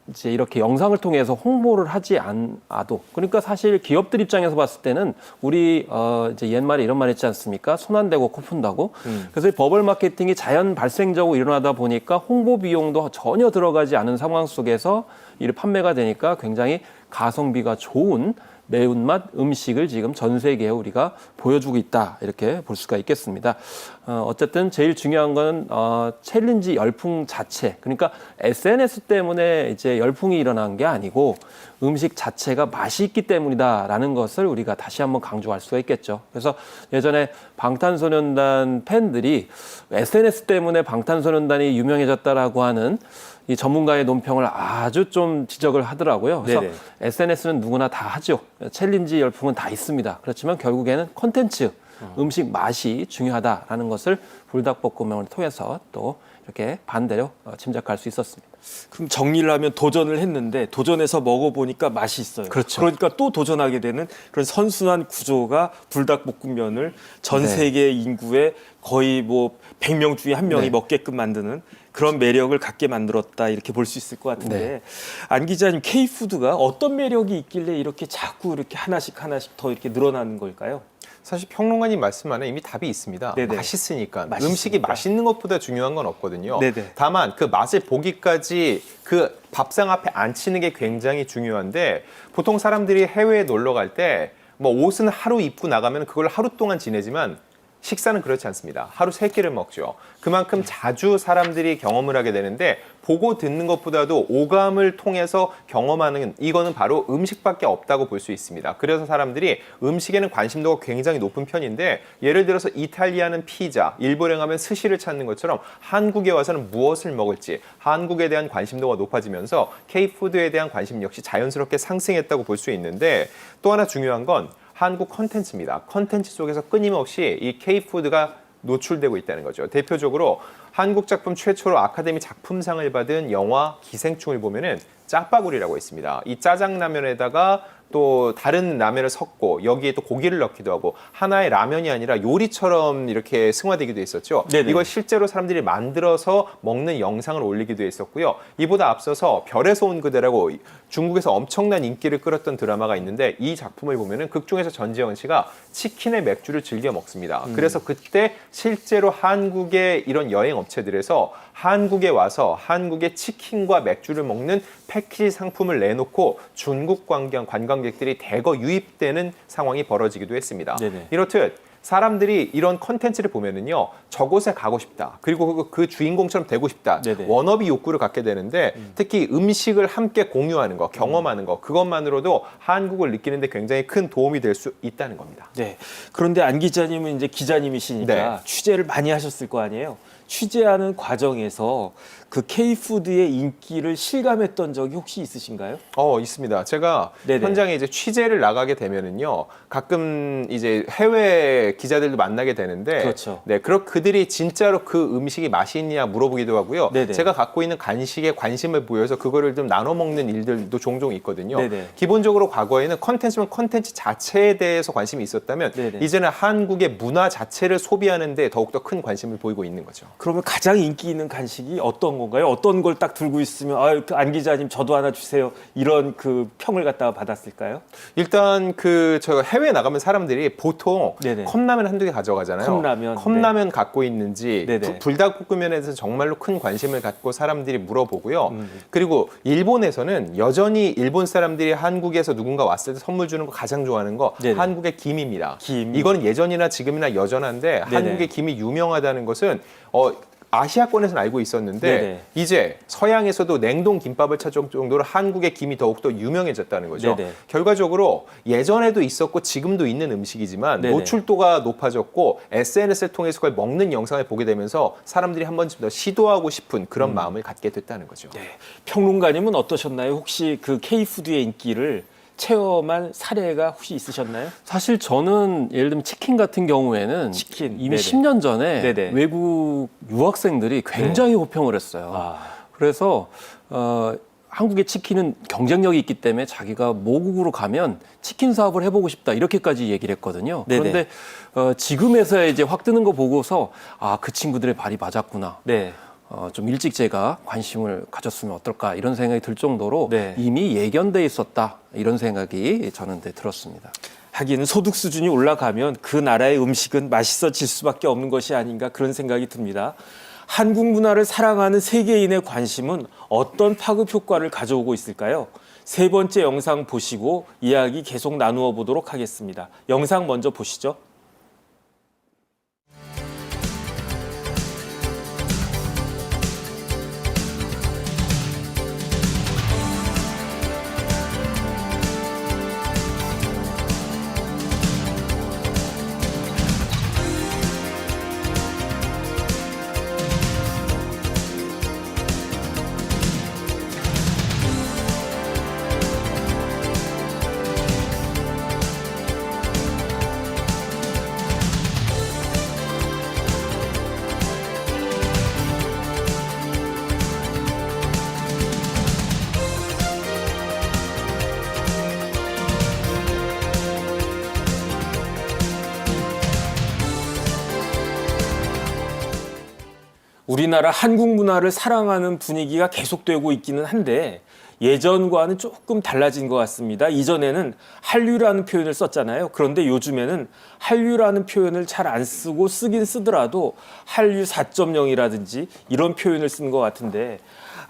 이제 이렇게 영상을 통해서 홍보를 하지 않아도 그러니까 사실 기업들 입장에서 봤을 때는 우리 이제 옛말에 이런 말 했지 않습니까? 손 안 대고 코 푼다고. 그래서 이 버블 마케팅이 자연 발생적으로 일어나다 보니까 홍보 비용도 전혀 들어가지 않은 상황 속에서 이 판매가 되니까 굉장히 가성비가 좋은 매운맛 음식을 지금 전 세계에 우리가 보여주고 있다 이렇게 볼 수가 있겠습니다. 어쨌든 제일 중요한 건 챌린지 열풍 자체, 그러니까 SNS 때문에 이제 열풍이 일어난 게 아니고 음식 자체가 맛이 있기 때문이다라는 것을 우리가 다시 한번 강조할 수가 있겠죠. 그래서 예전에 방탄소년단 팬들이 SNS 때문에 방탄소년단이 유명해졌다라고 하는 이 전문가의 논평을 아주 좀 지적을 하더라고요. 그래서 네네. SNS는 누구나 다 하죠. 챌린지 열풍은 다 있습니다. 그렇지만 결국에는 콘텐츠, 음식 맛이 중요하다라는 것을 불닭볶음면을 통해서 또 이렇게 반대로 짐작할 수 있었습니다. 그럼 정리를 하면 도전을 했는데 도전해서 먹어보니까 맛이 있어요. 그렇죠. 그러니까 또 도전하게 되는 그런 선순환 구조가 불닭볶음면을 전 네. 세계 인구의 거의 뭐 100명 중에 1명이 네. 먹게끔 만드는 그런 매력을 갖게 만들었다 이렇게 볼 수 있을 것 같은데 네. 안 기자님 K푸드가 어떤 매력이 있길래 이렇게 자꾸 이렇게 하나씩 더 이렇게 늘어나는 걸까요? 사실 평론가님 말씀 안에 이미 답이 있습니다. 네네. 맛있으니까. 맛있으니까. 음식이 맛있는 것보다 중요한 건 없거든요. 네네. 다만 그 맛을 보기까지 그 밥상 앞에 앉히는 게 굉장히 중요한데 보통 사람들이 해외에 놀러 갈 때 뭐 옷은 하루 입고 나가면 그걸 하루 동안 지내지만 식사는 그렇지 않습니다. 하루 3끼를 먹죠. 그만큼 자주 사람들이 경험을 하게 되는데 보고 듣는 것보다도 오감을 통해서 경험하는 이거는 바로 음식밖에 없다고 볼 수 있습니다. 그래서 사람들이 음식에는 관심도가 굉장히 높은 편인데 예를 들어서 이탈리아는 피자, 일본에 가면 스시를 찾는 것처럼 한국에 와서는 무엇을 먹을지 한국에 대한 관심도가 높아지면서 K푸드에 대한 관심 역시 자연스럽게 상승했다고 볼 수 있는데 또 하나 중요한 건 한국 컨텐츠입니다. 컨텐츠 속에서 끊임없이 이 K푸드가 노출되고 있다는 거죠. 대표적으로 한국 작품 최초로 아카데미 작품상을 받은 영화 기생충을 보면은 짜파구리라고 있습니다. 이 짜장라면에다가 또 다른 라면을 섞고 여기에 또 고기를 넣기도 하고 하나의 라면이 아니라 요리처럼 이렇게 승화되기도 했었죠. 네네. 이걸 실제로 사람들이 만들어서 먹는 영상을 올리기도 했었고요. 이보다 앞서서 별에서 온 그대라고 중국에서 엄청난 인기를 끌었던 드라마가 있는데 이 작품을 보면은 극 중에서 전지현 씨가 치킨에 맥주를 즐겨 먹습니다. 그래서 그때 실제로 한국의 이런 여행 업체들에서 한국에 와서 한국의 치킨과 맥주를 먹는 패키지 상품을 내놓고 중국 관광객들이 대거 유입되는 상황이 벌어지기도 했습니다. 네네. 이렇듯 사람들이 이런 컨텐츠를 보면은요, 저곳에 가고 싶다. 그리고 그 주인공처럼 되고 싶다. 네네. 워너비 욕구를 갖게 되는데 특히 음식을 함께 공유하는 거, 경험하는 거, 그것만으로도 한국을 느끼는데 굉장히 큰 도움이 될 수 있다는 겁니다. 네. 그런데 안 기자님은 이제 기자님이시니까 네. 취재를 많이 하셨을 거 아니에요. 취재하는 과정에서 그 K푸드의 인기를 실감했던 적이 혹시 있으신가요? 있습니다. 제가 네네. 현장에 이제 취재를 나가게 되면은요, 가끔 이제 해외 기자들도 만나게 되는데, 그렇죠. 네, 그들이 진짜로 그 음식이 맛이 있냐 물어보기도 하고요. 네네. 제가 갖고 있는 간식에 관심을 보여서 그거를 좀 나눠 먹는 일들도 종종 있거든요. 네네. 기본적으로 과거에는 컨텐츠면 컨텐츠 자체에 대해서 관심이 있었다면, 네네. 이제는 한국의 문화 자체를 소비하는데 더욱더 큰 관심을 보이고 있는 거죠. 그러면 가장 인기 있는 간식이 어떤 건가요? 어떤 걸 딱 들고 있으면 안 기자님 저도 하나 주세요. 이런 그 평을 갖다가 받았을까요? 일단 저 해외에 나가면 사람들이 보통 네네. 컵라면 한두 개 가져가잖아요. 컵라면, 컵라면 갖고 있는지 네네. 불닭볶음면에 대해서 정말로 큰 관심을 갖고 사람들이 물어보고요. 그리고 일본에서는 여전히 일본 사람들이 한국에서 누군가 왔을 때 선물 주는 거 가장 좋아하는 거 네네. 한국의 김입니다. 김. 이거는 예전이나 지금이나 여전한데 네네. 한국의 김이 유명하다는 것은 아시아권에서는 알고 있었는데 네네. 이제 서양에서도 냉동 김밥을 찾을 정도로 한국의 김이 더욱더 유명해졌다는 거죠. 네네. 결과적으로 예전에도 있었고 지금도 있는 음식이지만 네네. 노출도가 높아졌고 SNS를 통해서 그걸 먹는 영상을 보게 되면서 사람들이 한 번쯤 더 시도하고 싶은 그런 마음을 갖게 됐다는 거죠. 네. 평론가님은 어떠셨나요? 혹시 그 K푸드의 인기를 체험한 사례가 혹시 있으셨나요? 사실 저는 예를 들면 치킨 같은 경우에는 치킨, 이미 네네. 10년 전에 네네. 외국 유학생들이 굉장히 호평을 했어요. 아. 그래서 한국의 치킨은 경쟁력이 있기 때문에 자기가 모국으로 가면 치킨 사업을 해보고 싶다 이렇게까지 얘기를 했거든요. 네네. 그런데 지금에서야 이제 확 뜨는 거 보고서 그 친구들의 말이 맞았구나. 네. 좀 일찍 제가 관심을 가졌으면 어떨까 이런 생각이 들 정도로 네. 이미 예견돼 있었다 이런 생각이 저는 들었습니다. 하긴 소득 수준이 올라가면 그 나라의 음식은 맛있어질 수밖에 없는 것이 아닌가 그런 생각이 듭니다. 한국 문화를 사랑하는 세계인의 관심은 어떤 파급 효과를 가져오고 있을까요? 세 번째 영상 보시고 이야기 계속 나누어 보도록 하겠습니다. 영상 먼저 보시죠. 우리나라 한국 문화를 사랑하는 분위기가 계속되고 있기는 한데 예전과는 조금 달라진 것 같습니다. 이전에는 한류라는 표현을 썼잖아요. 그런데 요즘에는 한류라는 표현을 잘 안 쓰고 쓰긴 쓰더라도 한류 4.0이라든지 이런 표현을 쓰는 것 같은데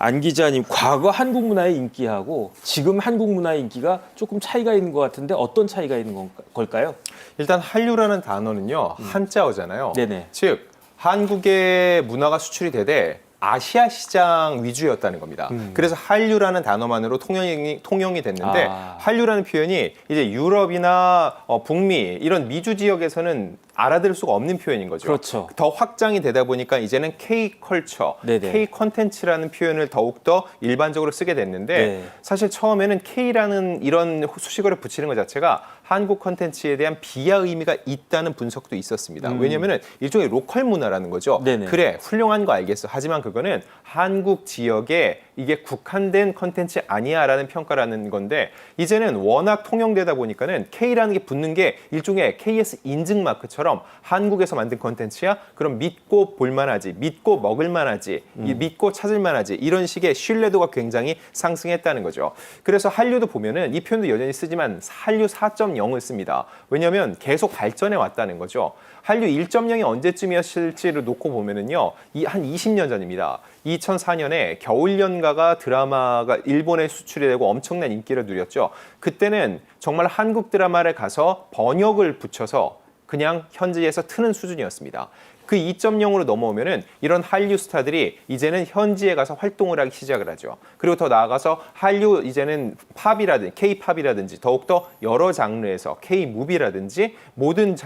안 기자님, 과거 한국 문화의 인기하고 지금 한국 문화의 인기가 조금 차이가 있는 것 같은데 어떤 차이가 있는 걸까요? 일단 한류라는 단어는요 한자어잖아요. 네네. 즉 한국의 문화가 수출이 되되 아시아 시장 위주였다는 겁니다. 그래서 한류라는 단어만으로 통용이 됐는데 한류라는 표현이 이제 유럽이나 북미 이런 미주 지역에서는 알아들을 수가 없는 표현인 거죠. 그렇죠. 더 확장이 되다 보니까 이제는 K-컬처, 네네. K-컨텐츠라는 표현을 더욱더 일반적으로 쓰게 됐는데 네. 사실 처음에는 K라는 이런 수식어를 붙이는 것 자체가 한국 컨텐츠에 대한 비하 의미가 있다는 분석도 있었습니다. 왜냐하면 일종의 로컬 문화라는 거죠. 네네. 그래, 훌륭한 거 알겠어. 하지만 그거는 한국 지역에 이게 국한된 컨텐츠 아니야라는 평가라는 건데 이제는 워낙 통용되다 보니까는 K라는 게 붙는 게 일종의 KS 인증 마크처럼 한국에서 만든 컨텐츠야? 그럼 믿고 볼만하지, 믿고 먹을만하지, 믿고 찾을만하지 이런 식의 신뢰도가 굉장히 상승했다는 거죠. 그래서 한류도 보면은 이 표현도 여전히 쓰지만 한류 4.0을 씁니다. 왜냐하면 계속 발전해 왔다는 거죠. 한류 1.0이 언제쯤이었을지를 놓고 보면은요, 한 20년 전입니다. 2004년에 겨울연가가 드라마가 일본에 수출이 되고 엄청난 인기를 누렸죠. 그때는 정말 한국 드라마를 가서 번역을 붙여서 그냥 현지에서 트는 수준이었습니다. 그 2.0으로 넘어오면은 이런 한류 스타들이 이제는 현지에 가서 활동을 하기 시작을 하죠. 그리고 더 나아가서 한류 이제는 팝이라든지 K-팝이라든지 더욱더 여러 장르에서 K-무비라든지 모든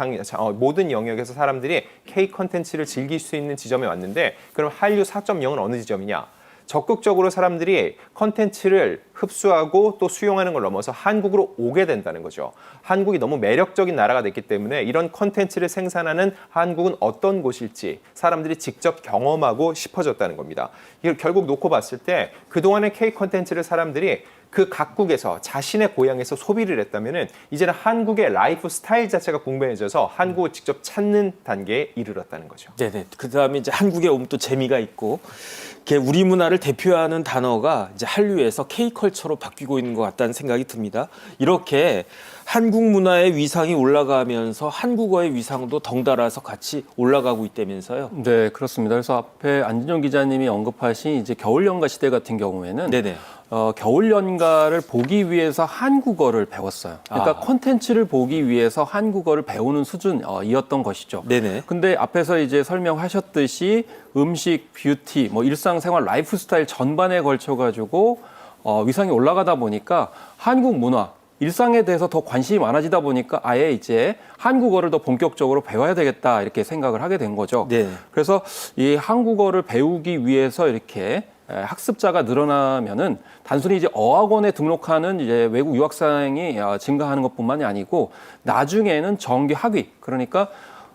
영역에서 사람들이 K-컨텐츠를 즐길 수 있는 지점에 왔는데 그럼 한류 4.0은 어느 지점이냐? 적극적으로 사람들이 컨텐츠를 흡수하고 또 수용하는 걸 넘어서 한국으로 오게 된다는 거죠. 한국이 너무 매력적인 나라가 됐기 때문에 이런 컨텐츠를 생산하는 한국은 어떤 곳일지 사람들이 직접 경험하고 싶어졌다는 겁니다. 이걸 결국 놓고 봤을 때 그동안의 K 컨텐츠를 사람들이 그 각국에서 자신의 고향에서 소비를 했다면은 이제는 한국의 라이프 스타일 자체가 궁금해져서 한국을 직접 찾는 단계에 이르렀다는 거죠. 네네. 그 다음에 이제 한국에 오면 또 재미가 있고, 이렇게 우리 문화를 대표하는 단어가 이제 한류에서 K컬처로 바뀌고 있는 것 같다는 생각이 듭니다. 이렇게 한국 문화의 위상이 올라가면서 한국어의 위상도 덩달아서 같이 올라가고 있다면서요. 네, 그렇습니다. 그래서 앞에 안진영 기자님이 언급하신 이제 겨울연가 시대 같은 경우에는 네네. 겨울연가를 보기 위해서 한국어를 배웠어요. 그러니까 콘텐츠를 보기 위해서 한국어를 배우는 수준이었던 것이죠. 네네. 근데 앞에서 이제 설명하셨듯이 음식, 뷰티, 뭐 일상생활, 라이프 스타일 전반에 걸쳐가지고 위상이 올라가다 보니까 한국 문화, 일상에 대해서 더 관심이 많아지다 보니까 아예 이제 한국어를 더 본격적으로 배워야 되겠다 이렇게 생각을 하게 된 거죠. 네. 그래서 이 한국어를 배우기 위해서 이렇게 학습자가 늘어나면은 단순히 이제 어학원에 등록하는 이제 외국 유학생이 증가하는 것뿐만이 아니고 나중에는 정규 학위, 그러니까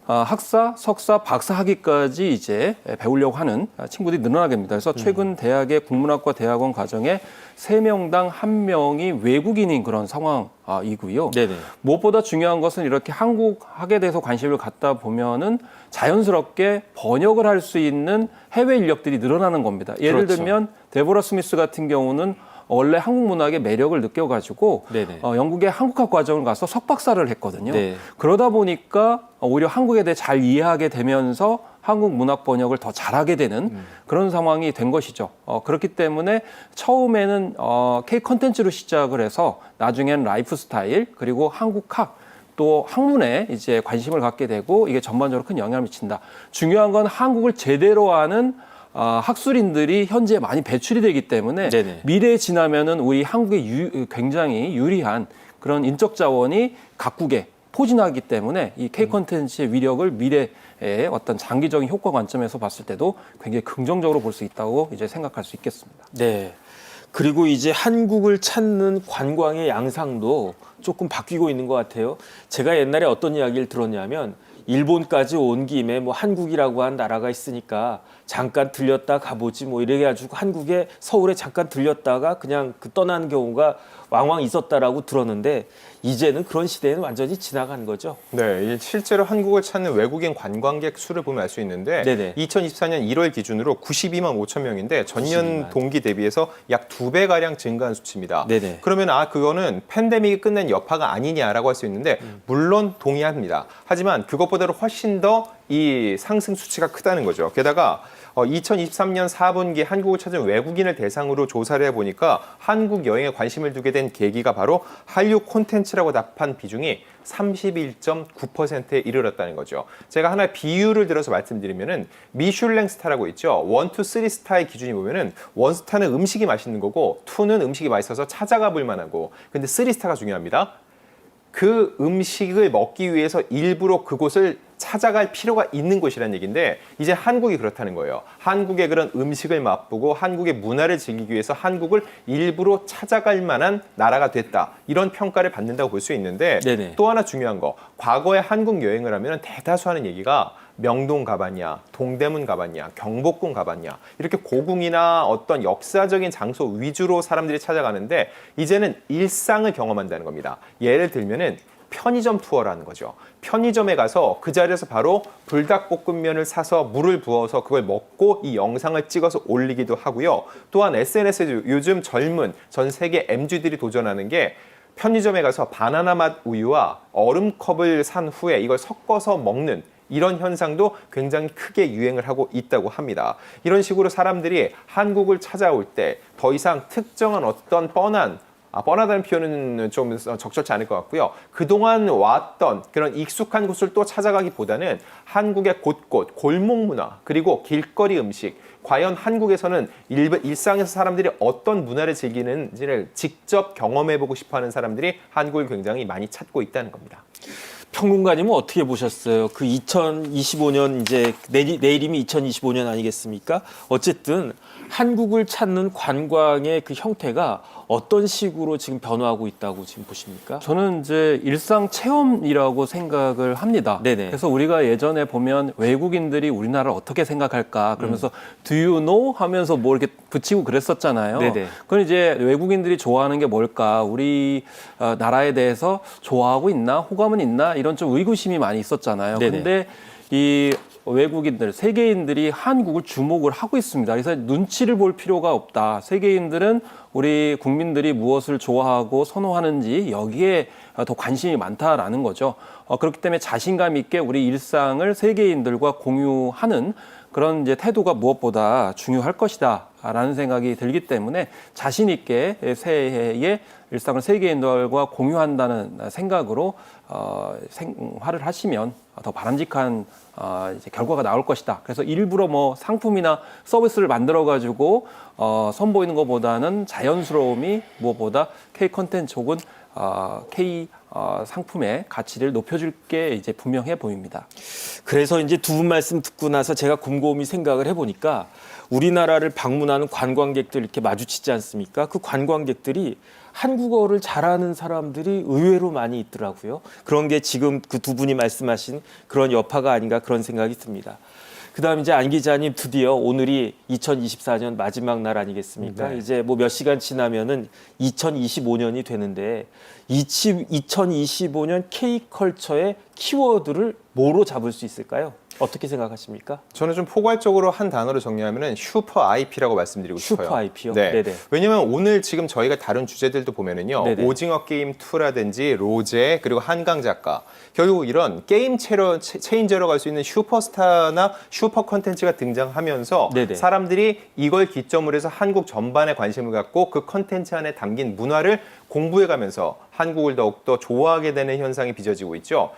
학사, 석사, 박사 학위까지 이제 배우려고 하는 친구들이 늘어나게 됩니다. 그래서 최근 대학의 국문학과 대학원 과정에 3명당 1명이 외국인인 그런 상황이고요. 네네. 무엇보다 중요한 것은 이렇게 한국학에 대해서 관심을 갖다 보면은 자연스럽게 번역을 할 수 있는 해외 인력들이 늘어나는 겁니다. 예를 그렇죠. 들면 데보라 스미스 같은 경우는 원래 한국 문학의 매력을 느껴가지고 네네. 영국의 한국학 과정을 가서 석박사를 했거든요. 네. 그러다 보니까 오히려 한국에 대해 잘 이해하게 되면서 한국 문학 번역을 더 잘하게 되는 그런 상황이 된 것이죠. 그렇기 때문에 처음에는 K 컨텐츠로 시작을 해서 나중에는 라이프 스타일 그리고 한국학 또 학문에 이제 관심을 갖게 되고 이게 전반적으로 큰 영향을 미친다. 중요한 건 한국을 제대로 아는 학술인들이 현지에 많이 배출이 되기 때문에 네네. 미래에 지나면은 우리 한국에 굉장히 유리한 그런 인적 자원이 각국에 포진하기 때문에 이 K 콘텐츠의 위력을 미래의 어떤 장기적인 효과 관점에서 봤을 때도 굉장히 긍정적으로 볼 수 있다고 이제 생각할 수 있겠습니다. 네. 그리고 이제 한국을 찾는 관광의 양상도 조금 바뀌고 있는 것 같아요. 제가 옛날에 어떤 이야기를 들었냐면 일본까지 온 김에 뭐 한국이라고 한 나라가 있으니까 잠깐 들렸다 가보지 뭐 이래 가지고 한국에 서울에 잠깐 들렸다가 그냥 떠나는 경우가 왕왕 있었다라고 들었는데 이제는 그런 시대는 완전히 지나간 거죠. 네, 실제로 한국을 찾는 외국인 관광객 수를 보면 알 수 있는데 네네. 2024년 1월 기준으로 92만 5천 명인데 전년 92만. 동기 대비해서 약 2배가량 증가한 수치입니다. 네네. 그러면 그거는 팬데믹이 끝낸 여파가 아니냐라고 할 수 있는데 물론 동의합니다. 하지만 그것 그것보다도 훨씬 더 이 상승 수치가 크다는 거죠. 게다가 2023년 4분기 한국을 찾은 외국인을 대상으로 조사를 해보니까 한국 여행에 관심을 두게 된 계기가 바로 한류 콘텐츠라고 답한 비중이 31.9%에 이르렀다는 거죠. 제가 하나 비유를 들어서 말씀드리면은 미슐랭 스타라고 있죠. 1, 2, 3 스타의 기준이 보면은 1 스타는 음식이 맛있는 거고 2는 음식이 맛있어서 찾아가 볼 만하고 근데 3 스타가 중요합니다. 그 음식을 먹기 위해서 일부러 그곳을 찾아갈 필요가 있는 곳이라는 얘기인데 이제 한국이 그렇다는 거예요. 한국의 그런 음식을 맛보고 한국의 문화를 즐기기 위해서 한국을 일부러 찾아갈 만한 나라가 됐다. 이런 평가를 받는다고 볼 수 있는데 네네. 또 하나 중요한 거. 과거에 한국 여행을 하면 대다수 하는 얘기가 명동 가봤냐, 동대문 가봤냐, 경복궁 가봤냐 이렇게 고궁이나 어떤 역사적인 장소 위주로 사람들이 찾아가는데 이제는 일상을 경험한다는 겁니다. 예를 들면은 편의점 투어라는 거죠. 편의점에 가서 그 자리에서 바로 불닭볶음면을 사서 물을 부어서 그걸 먹고 이 영상을 찍어서 올리기도 하고요. 또한 SNS에 요즘 젊은 전 세계 MZ들이 도전하는 게 편의점에 가서 바나나 맛 우유와 얼음컵을 산 후에 이걸 섞어서 먹는 이런 현상도 굉장히 크게 유행을 하고 있다고 합니다. 이런 식으로 사람들이 한국을 찾아올 때 더 이상 특정한 어떤 뻔하다는 표현은 좀 적절치 않을 것 같고요. 그동안 왔던 그런 익숙한 곳을 또 찾아가기보다는 한국의 곳곳, 골목 문화, 그리고 길거리 음식, 과연 한국에서는 일상에서 사람들이 어떤 문화를 즐기는지를 직접 경험해보고 싶어하는 사람들이 한국을 굉장히 많이 찾고 있다는 겁니다. 평론가님은 어떻게 보셨어요? 그 2025년 이제 내일이면 2025년 아니겠습니까? 어쨌든 한국을 찾는 관광의 그 형태가 어떤 식으로 지금 변화하고 있다고 지금 보십니까? 저는 이제 일상 체험이라고 생각을 합니다. 네네. 그래서 우리가 예전에 보면 외국인들이 우리나라를 어떻게 생각할까 그러면서 Do you know? 하면서 뭐 이렇게 붙이고 그랬었잖아요. 네네. 그건 이제 외국인들이 좋아하는 게 뭘까? 우리 나라에 대해서 좋아하고 있나? 호감은 있나? 이런 좀 의구심이 많이 있었잖아요. 네네. 근데 이 외국인들, 세계인들이 한국을 주목을 하고 있습니다. 그래서 눈치를 볼 필요가 없다. 세계인들은 우리 국민들이 무엇을 좋아하고 선호하는지 여기에 더 관심이 많다라는 거죠. 그렇기 때문에 자신감 있게 우리 일상을 세계인들과 공유하는 그런 이제 태도가 무엇보다 중요할 것이다라는 생각이 들기 때문에 자신 있게 새해에 일상을 세계인들과 공유한다는 생각으로 생활을 하시면 더 바람직한 이제 결과가 나올 것이다. 그래서 일부러 뭐 상품이나 서비스를 만들어 가지고 선보이는 것보다는 자연스러움이 무엇보다 K 컨텐츠 혹은 K 상품의 가치를 높여줄 게 이제 분명해 보입니다. 그래서 이제 두 분 말씀 듣고 나서 제가 곰곰이 생각을 해보니까 우리나라를 방문하는 관광객들 이렇게 마주치지 않습니까? 그 관광객들이 한국어를 잘하는 사람들이 의외로 많이 있더라고요. 그런 게 지금 그 두 분이 말씀하신 그런 여파가 아닌가 그런 생각이 듭니다. 그다음 이제 안 기자님 드디어 오늘이 2024년 마지막 날 아니겠습니까? 네. 이제 뭐 몇 시간 지나면은 2025년이 되는데 2025년 K컬처의 키워드를 뭐로 잡을 수 있을까요? 어떻게 생각하십니까? 저는 좀 포괄적으로 한 단어로 정리하면은 슈퍼 IP라고 말씀드리고 싶어요. 슈퍼 IP요? 네. 네네. 왜냐면 오늘 지금 저희가 다룬 주제들도 보면은요. 네네. 오징어 게임 2라든지 로제 그리고 한강 작가 결국 이런 게임 체인저로 갈 수 있는 슈퍼스타나 슈퍼 컨텐츠가 등장하면서 네네. 사람들이 이걸 기점으로 해서 한국 전반에 관심을 갖고 그 컨텐츠 안에 담긴 문화를 공부해가면서 한국을 더욱더 좋아하게 되는 현상이 빚어지고 있죠.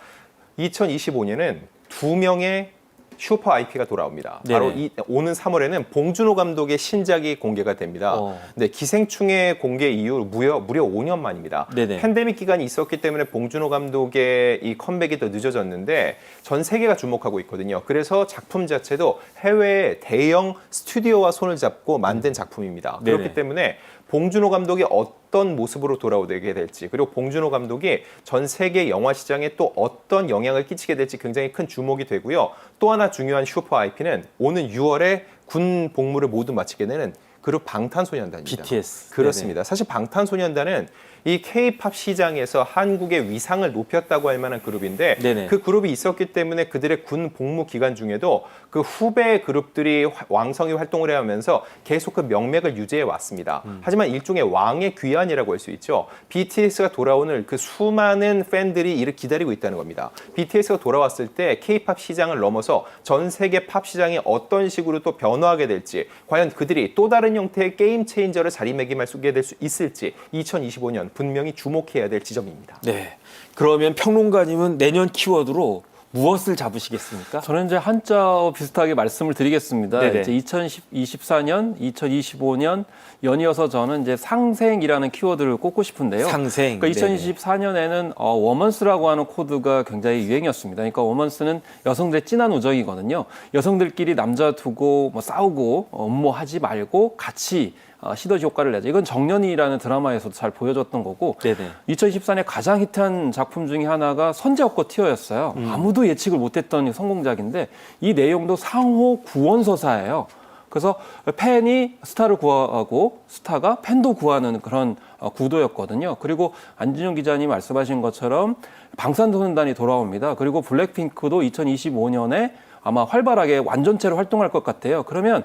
2025년은 2명의 슈퍼 IP가 돌아옵니다. 바로 네네. 오는 3월에는 봉준호 감독의 신작이 공개가 됩니다. 네, 기생충의 공개 이후 무려 5년 만입니다. 네네. 팬데믹 기간이 있었기 때문에 봉준호 감독의 이 컴백이 더 늦어졌는데 전 세계가 주목하고 있거든요. 그래서 작품 자체도 해외의 대형 스튜디오와 손을 잡고 만든 작품입니다. 네네. 그렇기 때문에 봉준호 감독이 어떤 모습으로 돌아오게 될지 그리고 봉준호 감독이 전 세계 영화 시장에 또 어떤 영향을 끼치게 될지 굉장히 큰 주목이 되고요. 또 하나 중요한 슈퍼 IP는 오는 6월에 군 복무를 모두 마치게 되는 그룹 방탄소년단입니다. BTS. 그렇습니다. 사실 방탄소년단은 이 K-팝 시장에서 한국의 위상을 높였다고 할 만한 그룹인데 네네. 그 그룹이 있었기 때문에 그들의 군 복무 기간 중에도 그 후배 그룹들이 왕성히 활동을 해오면서 계속 그 명맥을 유지해 왔습니다. 하지만 일종의 왕의 귀환이라고 할 수 있죠. BTS가 돌아오는 그 수많은 팬들이 이를 기다리고 있다는 겁니다. BTS가 돌아왔을 때 K-팝 시장을 넘어서 전 세계 팝 시장이 어떤 식으로 또 변화하게 될지, 과연 그들이 또 다른 형태의 게임 체인저를 자리매김하게 될 수 있을지 2025년 분명히 주목해야 될 지점입니다. 네. 그러면 평론가님은 내년 키워드로 무엇을 잡으시겠습니까? 저는 이제 한자와 비슷하게 말씀을 드리겠습니다. 네네. 이제 2024년, 2025년 연이어서 저는 이제 상생이라는 키워드를 꼽고 싶은데요. 상생. 그러니까 네네. 2024년에는 워먼스라고 하는 코드가 굉장히 유행이었습니다. 그러니까 워먼스는 여성들의 진한 우정이거든요. 여성들끼리 남자 두고 뭐 싸우고 음모하지 말고 같이 시너지 효과를 내자. 이건 정년이라는 드라마에서도 잘 보여줬던 거고 네네. 2024년에 가장 히트한 작품 중에 하나가 선제업고 티어였어요. 아무도 예측을 못했던 성공작인데 이 내용도 상호 구원서사예요. 그래서 팬이 스타를 구하고 스타가 팬도 구하는 그런 구도였거든요. 그리고 안진용 기자님 말씀하신 것처럼 방탄소년단이 돌아옵니다. 그리고 블랙핑크도 2025년에 아마 활발하게 완전체로 활동할 것 같아요. 그러면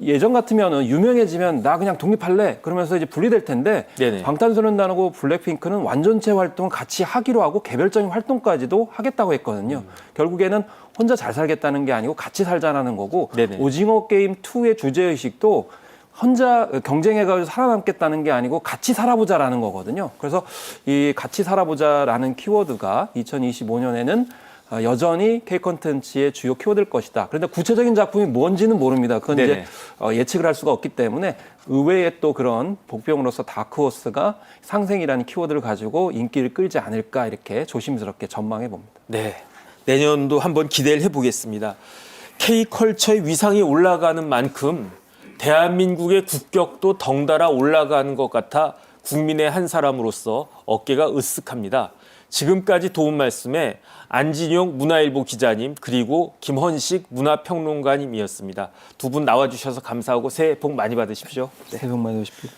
예전 같으면은 유명해지면 나 그냥 독립할래 그러면서 이제 분리될 텐데 네네. 방탄소년단하고 블랙핑크는 완전체 활동을 같이 하기로 하고 개별적인 활동까지도 하겠다고 했거든요. 결국에는 혼자 잘 살겠다는 게 아니고 같이 살자라는 거고 네네. 오징어 게임 2의 주제 의식도 혼자 경쟁해가지고 살아남겠다는 게 아니고 같이 살아보자라는 거거든요. 그래서 이 같이 살아보자라는 키워드가 2025년에는 여전히 K 콘텐츠의 주요 키워드일 것이다. 그런데 구체적인 작품이 뭔지는 모릅니다. 그건 네네. 이제 예측을 할 수가 없기 때문에 의외의 또 그런 복병으로서 다크호스가 상생이라는 키워드를 가지고 인기를 끌지 않을까 이렇게 조심스럽게 전망해 봅니다. 네. 내년도 한번 기대를 해보겠습니다. K컬처의 위상이 올라가는 만큼 대한민국의 국격도 덩달아 올라가는 것 같아 국민의 한 사람으로서 어깨가 으쓱합니다. 지금까지 도움 말씀에 안진용 문화일보 기자님 그리고 김헌식 문화평론가님이었습니다. 두 분 나와주셔서 감사하고 새해 복 많이 받으십시오. 새해 복 많이 받으십시오.